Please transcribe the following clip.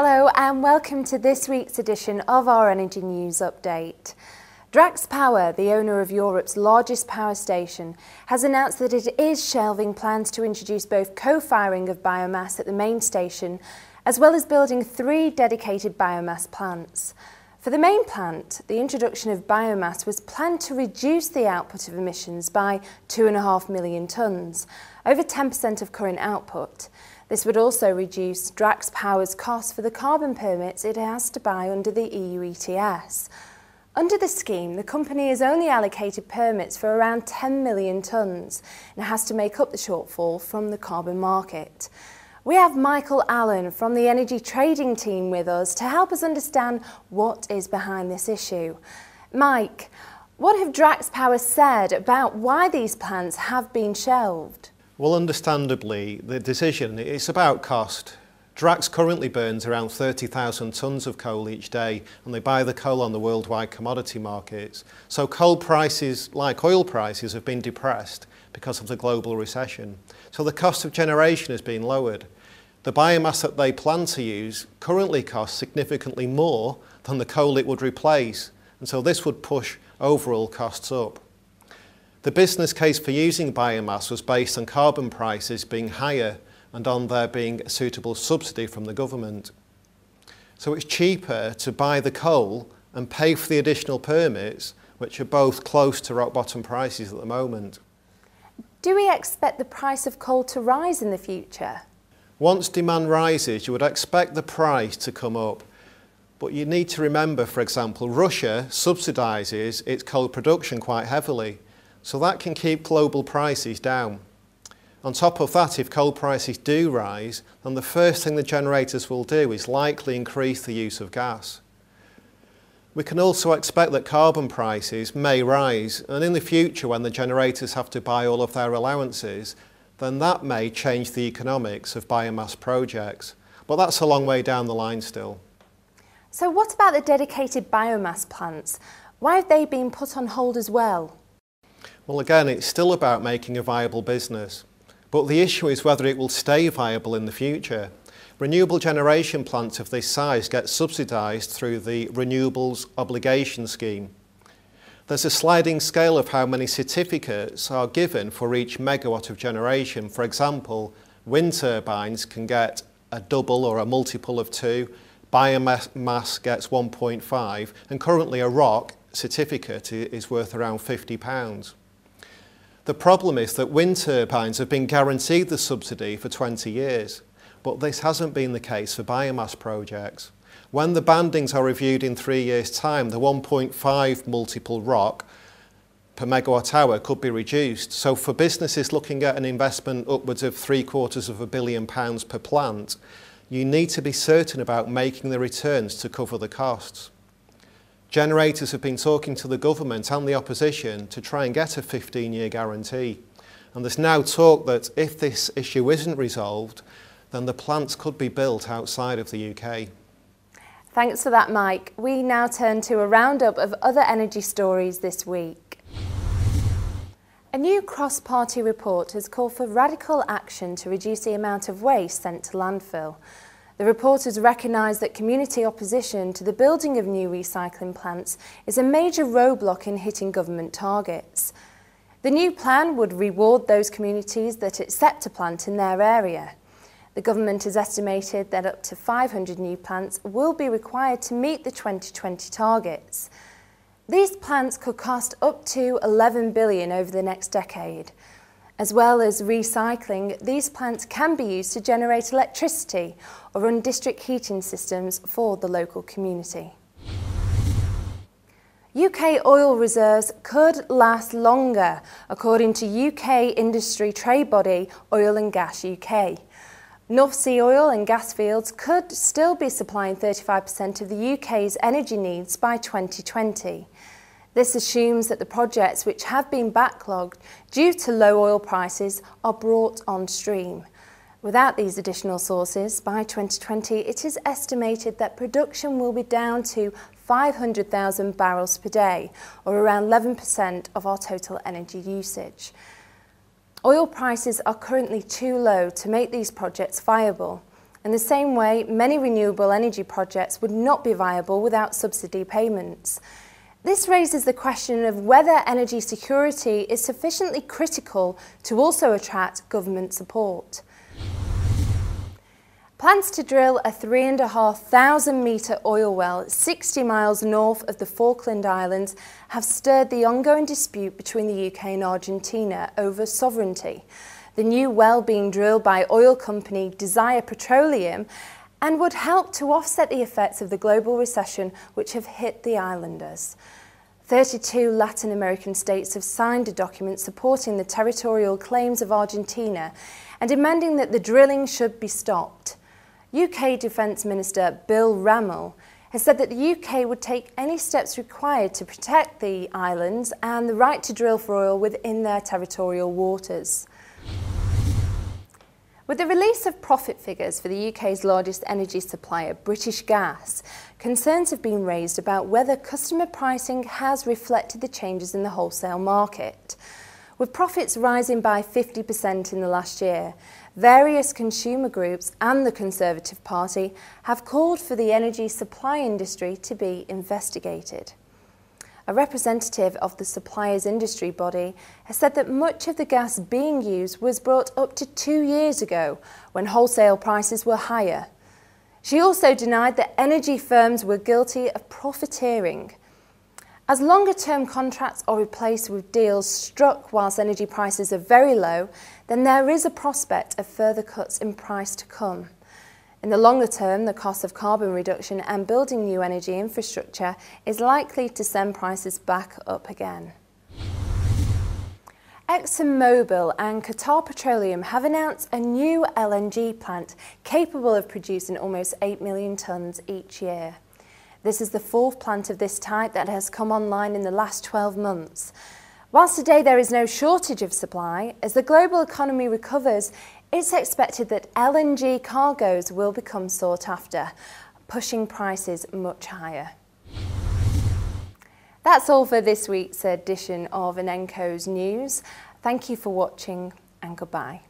Hello and welcome to this week's edition of our Energy News Update. Drax Power, the owner of Europe's largest power station, has announced that it is shelving plans to introduce both co-firing of biomass at the main station, as well as building 3 dedicated biomass plants. For the main plant, the introduction of biomass was planned to reduce the output of emissions by 2.5 million tonnes, over 10% of current output. This would also reduce Drax Power's cost for the carbon permits it has to buy under the EU ETS. Under the scheme, the company is only allocated permits for around 10 million tonnes and has to make up the shortfall from the carbon market. We have Michael Allen from the energy trading team with us to help us understand what is behind this issue. Mike, what have Drax Power said about why these plans have been shelved? Well, understandably, the decision is about cost. Drax currently burns around 30,000 tonnes of coal each day, and they buy the coal on the worldwide commodity markets. So coal prices, like oil prices, have been depressed because of the global recession. So the cost of generation has been lowered. The biomass that they plan to use currently costs significantly more than the coal it would replace, and so this would push overall costs up. The business case for using biomass was based on carbon prices being higher and on there being a suitable subsidy from the government. So it's cheaper to buy the coal and pay for the additional permits, which are both close to rock bottom prices at the moment. Do we expect the price of coal to rise in the future? Once demand rises, you would expect the price to come up. But you need to remember, for example, Russia subsidises its coal production quite heavily. So that can keep global prices down. On top of that, if coal prices do rise, then the first thing the generators will do is likely increase the use of gas. We can also expect that carbon prices may rise, and in the future when the generators have to buy all of their allowances, then that may change the economics of biomass projects. But that's a long way down the line still. So what about the dedicated biomass plants? Why have they been put on hold as well? Well, again, it's still about making a viable business. But the issue is whether it will stay viable in the future. Renewable generation plants of this size get subsidised through the Renewables Obligation Scheme. There's a sliding scale of how many certificates are given for each megawatt of generation. For example, wind turbines can get a double or a multiple of 2, biomass gets 1.5, and currently a ROC certificate is worth around £50. The problem is that wind turbines have been guaranteed the subsidy for 20 years, but this hasn't been the case for biomass projects. When the bandings are reviewed in 3 years' time, the 1.5 multiple ROC per megawatt hour could be reduced. So for businesses looking at an investment upwards of £750 million per plant, you need to be certain about making the returns to cover the costs. Generators have been talking to the government and the opposition to try and get a 15-year guarantee. And there's now talk that if this issue isn't resolved, then the plants could be built outside of the UK. Thanks for that, Mike. We now turn to a roundup of other energy stories this week. A new cross-party report has called for radical action to reduce the amount of waste sent to landfill. The report has recognised that community opposition to the building of new recycling plants is a major roadblock in hitting government targets. The new plan would reward those communities that accept a plant in their area. The government has estimated that up to 500 new plants will be required to meet the 2020 targets. These plants could cost up to $11 billion over the next decade. As well as recycling, these plants can be used to generate electricity or run district heating systems for the local community. UK oil reserves could last longer, according to UK industry trade body Oil and Gas UK. North Sea oil and gas fields could still be supplying 35% of the UK's energy needs by 2020. This assumes that the projects which have been backlogged due to low oil prices are brought on stream. Without these additional sources, by 2020 it is estimated that production will be down to 500,000 barrels per day, or around 11% of our total energy usage. Oil prices are currently too low to make these projects viable, In the same way, many renewable energy projects would not be viable without subsidy payments. This raises the question of whether energy security is sufficiently critical to also attract government support. Plans to drill a 3,500 metre oil well 60 miles north of the Falkland Islands have stirred the ongoing dispute between the UK and Argentina over sovereignty. The new well being drilled by oil company Desire Petroleum and would help to offset the effects of the global recession which have hit the islanders. 32 Latin American states have signed a document supporting the territorial claims of Argentina and demanding that the drilling should be stopped. UK Defence Minister Bill Rammell has said that the UK would take any steps required to protect the islands and the right to drill for oil within their territorial waters. With the release of profit figures for the UK's largest energy supplier, British Gas, concerns have been raised about whether customer pricing has reflected the changes in the wholesale market. With profits rising by 50% in the last year, various consumer groups and the Conservative Party have called for the energy supply industry to be investigated. A representative of the suppliers industry body has said that much of the gas being used was brought up to 2 years ago when wholesale prices were higher. She also denied that energy firms were guilty of profiteering. As longer-term contracts are replaced with deals struck whilst energy prices are very low, then there is a prospect of further cuts in price to come. In the longer term, the cost of carbon reduction and building new energy infrastructure is likely to send prices back up again. ExxonMobil and Qatar Petroleum have announced a new LNG plant capable of producing almost 8 million tonnes each year. This is the fourth plant of this type that has come online in the last 12 months. Whilst today there is no shortage of supply, as the global economy recovers, it's expected that LNG cargoes will become sought after, pushing prices much higher. That's all for this week's edition of Inenco's News. Thank you for watching and goodbye.